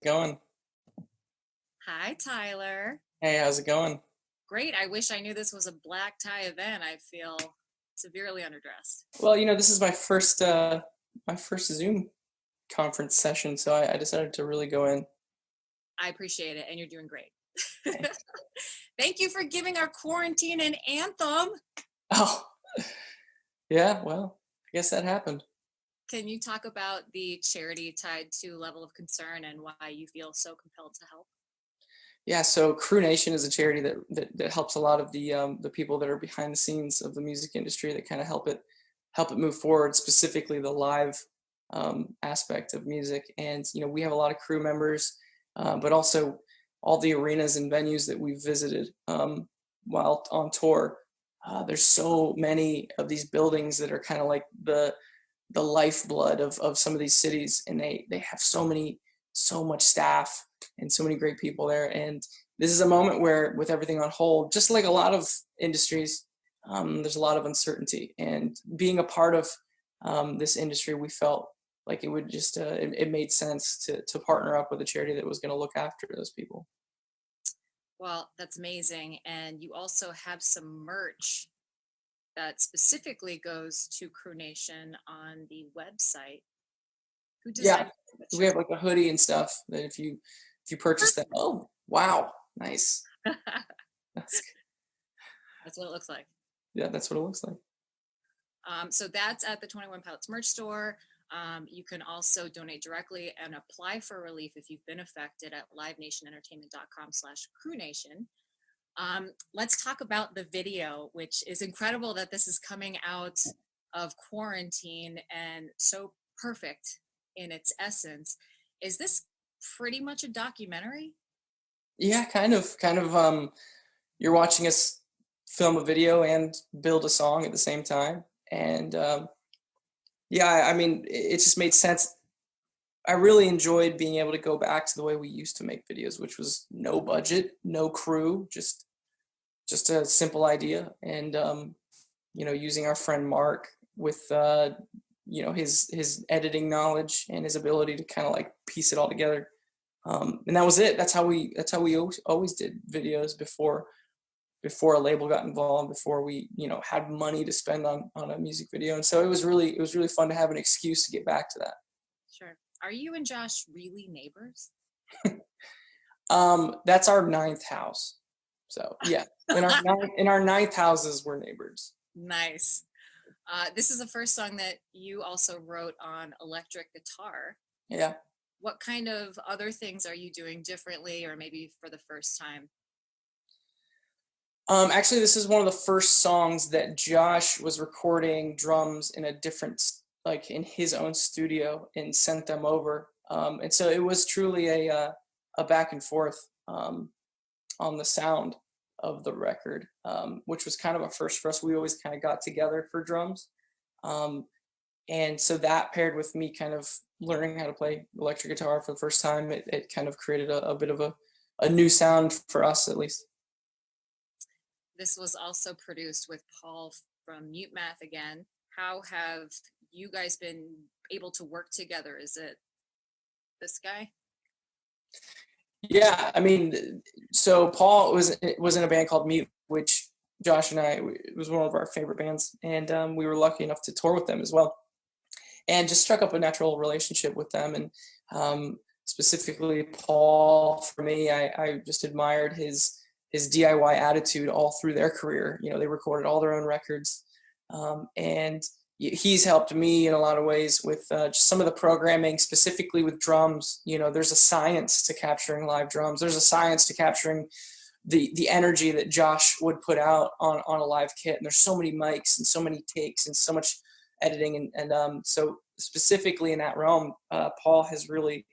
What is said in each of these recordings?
going? Hi, Tyler. Hey, how's it going? Great. I wish I knew this was a black tie event. I feel severely underdressed. Well, this is my first Zoom conference session, so I decided to really go in. I appreciate it, and you're doing great. Thank you for giving our quarantine an anthem. Oh, yeah, well, I guess that happened. Can you talk about the charity tied to level of concern and why you feel so compelled to help? Yeah, so Crew Nation is a charity that helps a lot of the people that are behind the scenes of the music industry that kind of help it move forward, specifically the live aspect of music. And we have a lot of crew members, but also all the arenas and venues that we've visited while on tour. There's so many of these buildings that are kind of like the lifeblood of some of these cities, and they have so much staff and so many great people there. And this is a moment where, with everything on hold, just like a lot of industries, there's a lot of uncertainty. And being a part of this industry, we felt like it would just it made sense to partner up with a charity that was going to look after those people. Well, that's amazing. And you also have some merch that specifically goes to Crew Nation on the website. Who Yeah, designed that we shirt? have like a hoodie and stuff that if you purchase that, oh wow, nice. That's That's what it looks like. yeah, that's what it looks like. So that's at the 21 Pilots merch store. You can also donate directly and apply for relief if you've been affected at livenationentertainment.com/crewNation. Let's talk about the video, which is incredible that this is coming out of quarantine and so perfect in its essence. Is this pretty much a documentary? Yeah, kind of. You're watching us film a video and build a song at the same time, and yeah, I mean, it just made sense. I really enjoyed being able to go back to the way we used to make videos, which was no budget, no crew, just a simple idea, and using our friend Mark with his editing knowledge and his ability to kind of like piece it all together. And that was it. That's how we always did videos before a label got involved, before we had money to spend on a music video. And so it was really fun to have an excuse to get back to that. Sure. Are you and Josh really neighbors? That's our ninth house. So yeah, in our ninth houses we're neighbors. Nice. This is the first song that you also wrote on electric guitar. Yeah. What kind of other things are you doing differently or maybe for the first time? Actually, this is one of the first songs that Josh was recording drums in a like in his own studio, and sent them over. And so it was truly a back and forth on the sound of the record, which was kind of a first for us. We always kind of got together for drums. Um, and so that paired with me kind of learning how to play electric guitar for the first time, it kind of created a bit of a new sound for us, at least. This was also produced with Paul from Mute Math again. How have you guys been able to work together? Is it this guy? Yeah, I mean, so Paul was in a band called Mute, which Josh and it was one of our favorite bands, and we were lucky enough to tour with them as well, and just struck up a natural relationship with them. And specifically, Paul, for me, I just admired his DIY attitude all through their career. They recorded all their own records, and he's helped me in a lot of ways with just some of the programming, specifically with drums. There's a science to capturing live drums. There's a science to capturing the energy that Josh would put out on a live kit. And there's so many mics and so many takes and so much editing, and so specifically in that realm, Paul has really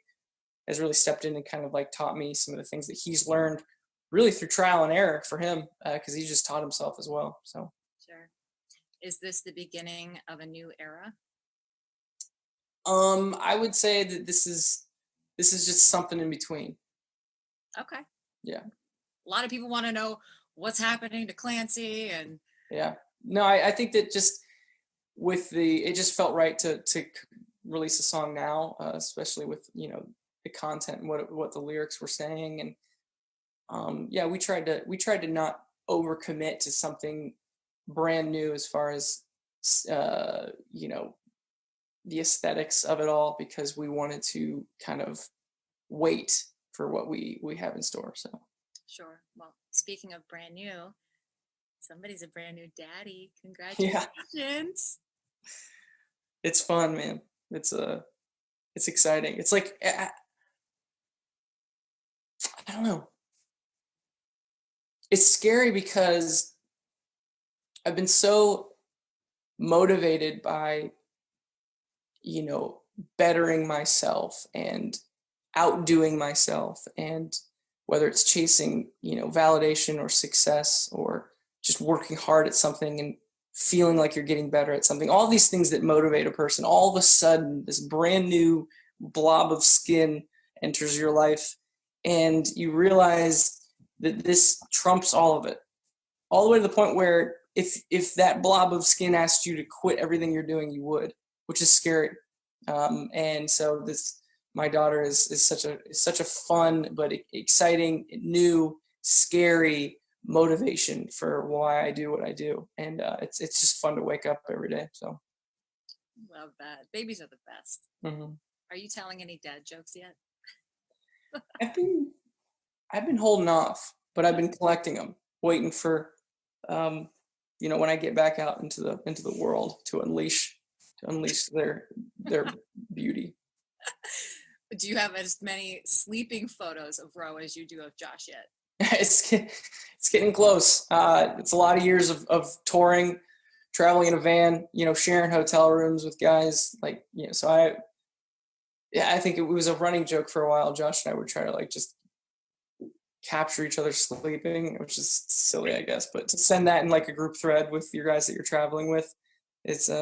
stepped in and kind of like taught me some of the things that he's learned really through trial and error for him, because he just taught himself as well. So Sure. Is this the beginning of a new era? I would say that this is just something in between. Okay. Yeah. A lot of people want to know what's happening to Clancy and Yeah. No, I think that just it just felt right to release a song now, especially with the content and what the lyrics were saying. And yeah, we tried to not overcommit to something brand new as far as you know, the aesthetics of it all, because we wanted to kind of wait for what we have in store. So Sure. Well, speaking of brand new, somebody's a brand new daddy. yeah, Congratulations. it's fun, man. It's exciting. It's like I don't know. It's scary because I've been so motivated by, bettering myself and outdoing myself, and whether it's chasing, validation or success, or just working hard at something and feeling like you're getting better at something, all these things that motivate a person, all of a sudden this brand new blob of skin enters your life, and you realize that this trumps all of it, all the way to the point where if that blob of skin asked you to quit everything you're doing, you would, which is scary. And so this, my daughter is such a fun but exciting, new, scary motivation for why I do what I do, and it's just fun to wake up every day. So Love that. Babies are the best. mhm. Are you telling any dad jokes yet? I've been I've been holding off, but I've been collecting them, waiting for um, when I get back out into the world to unleash their beauty. Do you have as many sleeping photos of Ro as you do of Josh yet? It's getting close. It's a lot of years of touring, traveling in a van, sharing hotel rooms with guys. Like, so I think it was a running joke for a while. Josh and I would try to like just capture each other sleeping, which is silly, I guess. But to send that in like a group thread with your guys that you're traveling with, it's I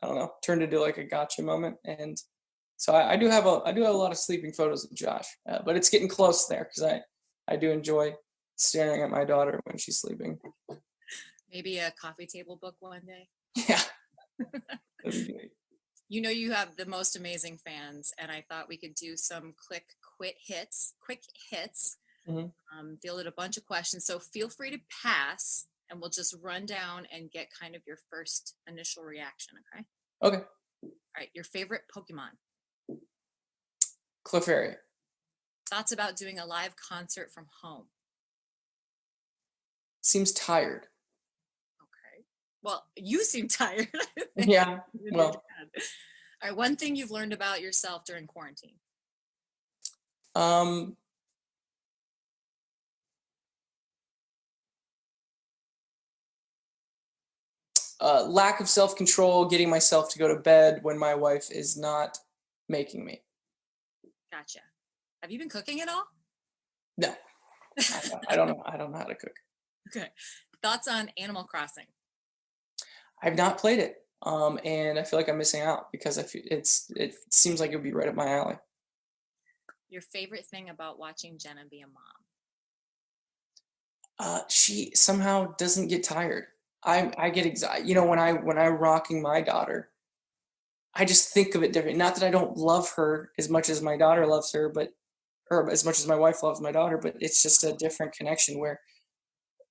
don't know, turned into like a gotcha moment. And so I do have a lot of sleeping photos of Josh, but it's getting close there because I do enjoy staring at my daughter when she's sleeping. Maybe a coffee table book one day. Yeah, that'd be great. You know you have the most amazing fans, and I thought we could do some quick hits. Mhm. Fielded a bunch of questions, so feel free to pass, and we'll just run down and get kind of your first initial reaction. Okay. Okay, All right. Your favorite Pokemon. Clefairy. Thoughts about doing a live concert from home. Seems tired. Okay. Well, you seem tired. I think, Yeah, with your well, dad. All right. One thing you've learned about yourself during quarantine. um, lack of self-control, getting myself to go to bed when my wife is not making me. Gotcha. Have you been cooking at all? No, I don't know how to cook. Okay. Thoughts on Animal Crossing. I've not played it, and I feel like I'm missing out because it seems like it would be right up my alley. Your favorite thing about watching Jenna be a mom. She somehow doesn't get tired. I get excited. When I'm rocking my daughter, I just think of it different. Not that I don't love her as much as my daughter loves her, or as much as my wife loves my daughter, but it's just a different connection where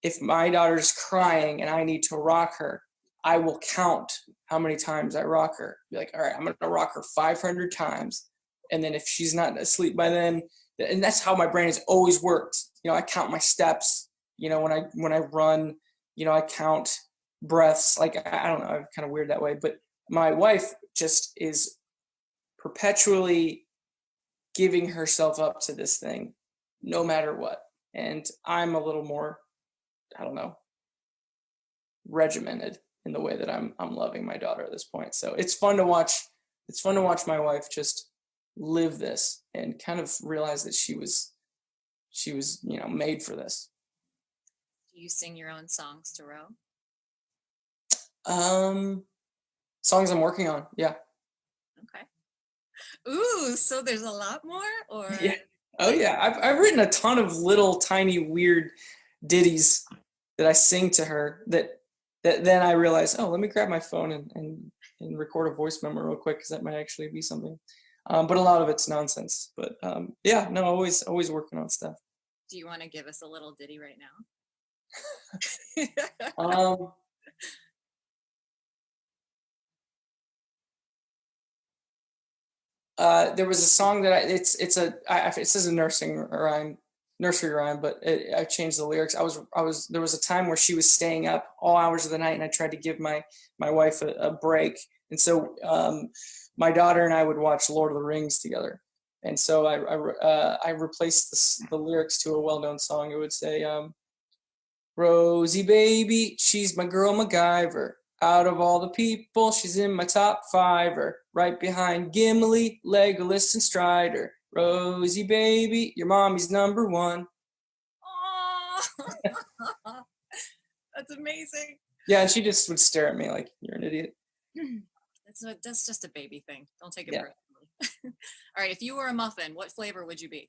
if my daughter's crying and I need to rock her, I will count how many times I rock her. Be like, all right, I'm gonna rock her 500 times, and then if she's not asleep by then, and that's how my brain has always worked. I count my steps. When I run, I count breaths. Like I don't know, I'm kind of weird that way. But my wife just is perpetually giving herself up to this thing, no matter what. And I'm a little more, I don't know, regimented in the way that I'm loving my daughter at this point. So it's fun to watch. It's fun to watch my wife just live this and kind of realize that she was made for this. Do you sing your own songs to Ro? Songs I'm working on. Yeah. Okay. Ooh, so there's a lot more, or Yeah. Oh yeah. I've written a ton of little tiny weird ditties that I sing to her that then I realize, oh, let me grab my phone and record a voice memo real quick because that might actually be something. but a lot of it's nonsense. But yeah, no, always working on stuff. Do you want to give us a little ditty right now? Um, there was a song that it says a nursery rhyme, but I changed the lyrics. There was a time where she was staying up all hours of the night, and I tried to give my wife a break, and so my daughter and I would watch Lord of the Rings together, and so I replaced the lyrics to a well-known song. It would say, Rosie baby, she's my girl MacGyver. Out of all the people, she's in my top fiver. Right behind Gimli, Legolas, and Strider. Rosie baby, your mommy's number one. Oh, that's amazing. Yeah, and she just would stare at me like, you're an idiot. That's just a baby thing. Don't take it Yeah. personally. All right, if you were a muffin, what flavor would you be?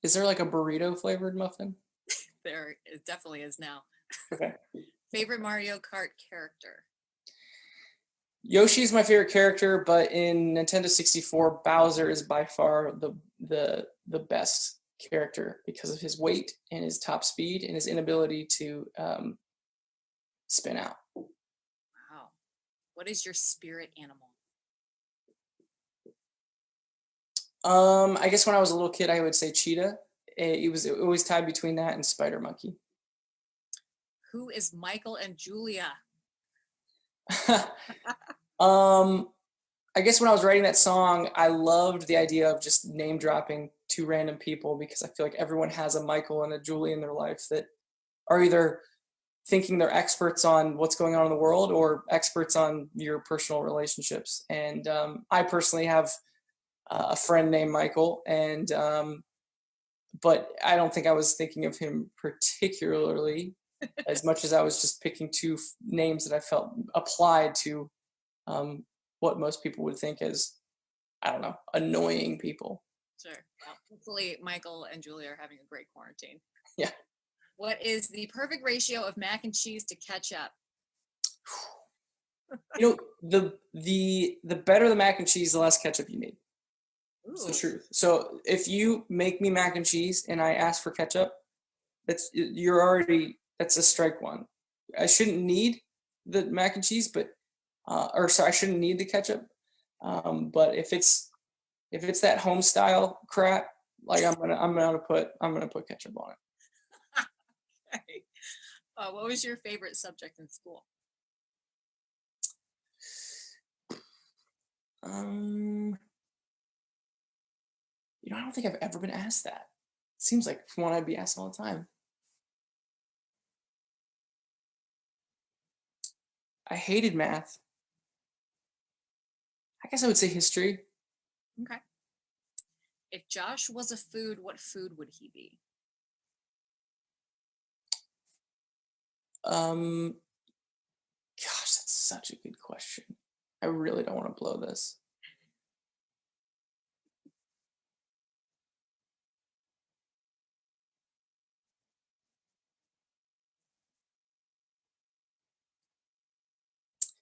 Is there like a burrito flavored muffin? There it definitely is now. Okay. Favorite Mario Kart character? Yoshi is my favorite character, but in Nintendo 64, Bowser is by far the best character because of his weight and his top speed and his inability to spin out. Wow. What is your spirit animal? I guess when I was a little kid, I would say cheetah. It was always tied between that and spider monkey. Who is Michael and Julia? I guess when I was writing that song, I loved the idea of just name dropping two random people because I feel like everyone has a Michael and a Julie in their life that are either thinking they're experts on what's going on in the world or experts on your personal relationships. And I personally have a friend named Michael, and but I don't think I was thinking of him particularly as much as I was just picking two names that I felt applied to what most people would think as, I don't know, annoying people. Sure. Well, hopefully Michael and Julia are having a great quarantine. Yeah. What is the perfect ratio of mac and cheese to ketchup? You know, the better the mac and cheese, the less ketchup you need. It's the truth. So if you make me mac and cheese and I ask for ketchup, that's a strike one. I shouldn't need the mac and cheese, but I shouldn't need the ketchup. But if it's that home style crap, like I'm gonna put ketchup on it. Okay. What was your favorite subject in school? I don't think I've ever been asked that. Seems like one I'd be asked all the time. I hated math. I guess I would say history. Okay. If Josh was a food, what food would he be? Gosh, that's such a good question. I really don't want to blow this.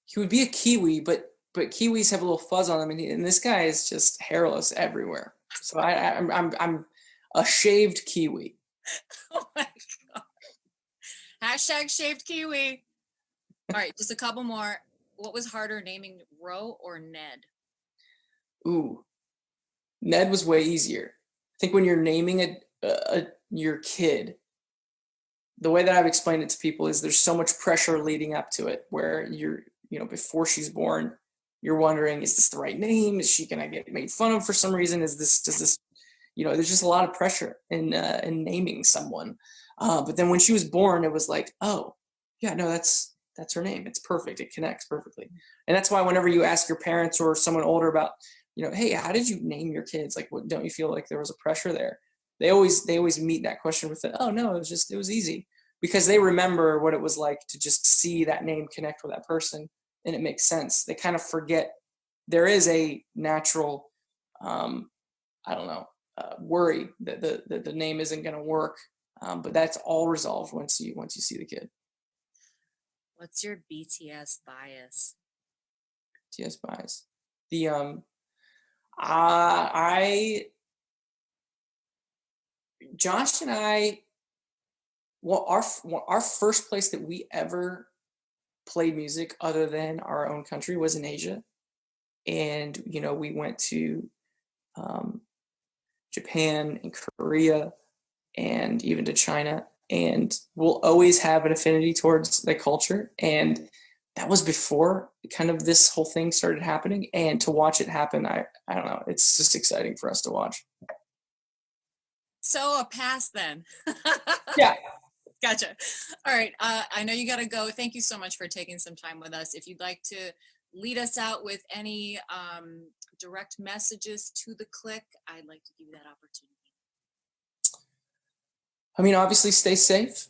He would be a kiwi, but kiwis have a little fuzz on them, and this guy is just hairless everywhere. So I'm a shaved kiwi. Oh my god. Hashtag shaved kiwi. All right, just a couple more. What was harder, naming Ro or Ned? Ooh, Ned was way easier. I think when you're naming your kid, the way that I've explained it to people is there's so much pressure leading up to it, where before she's born, you're wondering, is this the right name? Is she gonna get made fun of for some reason? Does this there's just a lot of pressure in naming someone. But then when she was born, it was like, oh, yeah, no, that's her name. It's perfect. It connects perfectly. And that's why whenever you ask your parents or someone older about, hey, how did you name your kids? Like, don't you feel like there was a pressure there? They always meet that question with oh no, it was easy, because they remember what it was like to just see that name connect with that person, and it makes sense. They kind of forget there is a natural, I don't know, worry that the name isn't going to work, but that's all resolved once you see the kid. What's your BTS bias? TS buys. The I Josh and I, well, our first place that we ever played music other than our own country was in Asia, and we went to um, Japan and Korea and even to China, and we'll always have an affinity towards the culture. And that was before kind of this whole thing started happening. And to watch it happen, I don't know, it's just exciting for us to watch. So a pass then. Yeah. Gotcha. All right. I know you got to go. Thank you so much for taking some time with us. If you'd like to lead us out with any direct messages to the click, I'd like to give you that opportunity. I mean, obviously, stay safe.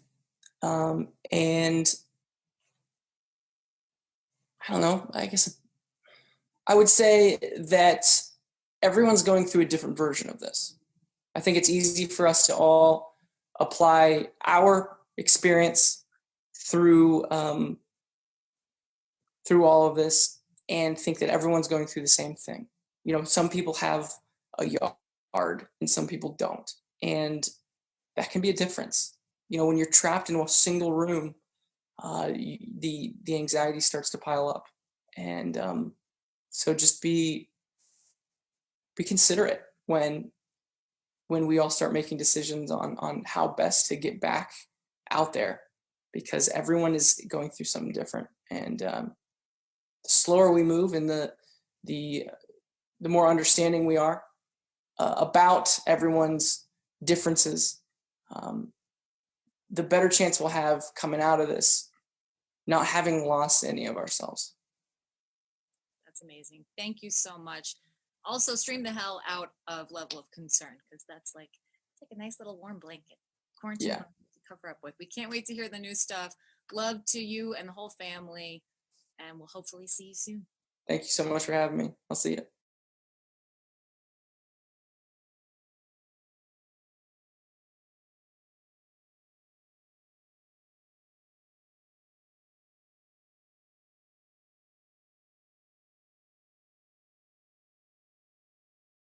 And I don't know, I guess I would say that everyone's going through a different version of this. I think it's easy for us to all apply our experience through through all of this and think that everyone's going through the same thing. Some people have a yard and some people don't, and that can be a difference. When you're trapped in a single room, the anxiety starts to pile up, and so just be considerate when we all start making decisions on how best to get back out there, because everyone is going through something different. And the slower we move and the more understanding we are about everyone's differences, the better chance we'll have coming out of this, not having lost any of ourselves. That's amazing. Thank you so much. Also, stream the hell out of Level of Concern, because that's like, it's like a nice little warm blanket. Quarantine Yeah. to cover up with. We can't wait to hear the new stuff. Love to you and the whole family, and we'll hopefully see you soon. Thank you so much for having me. I'll see you.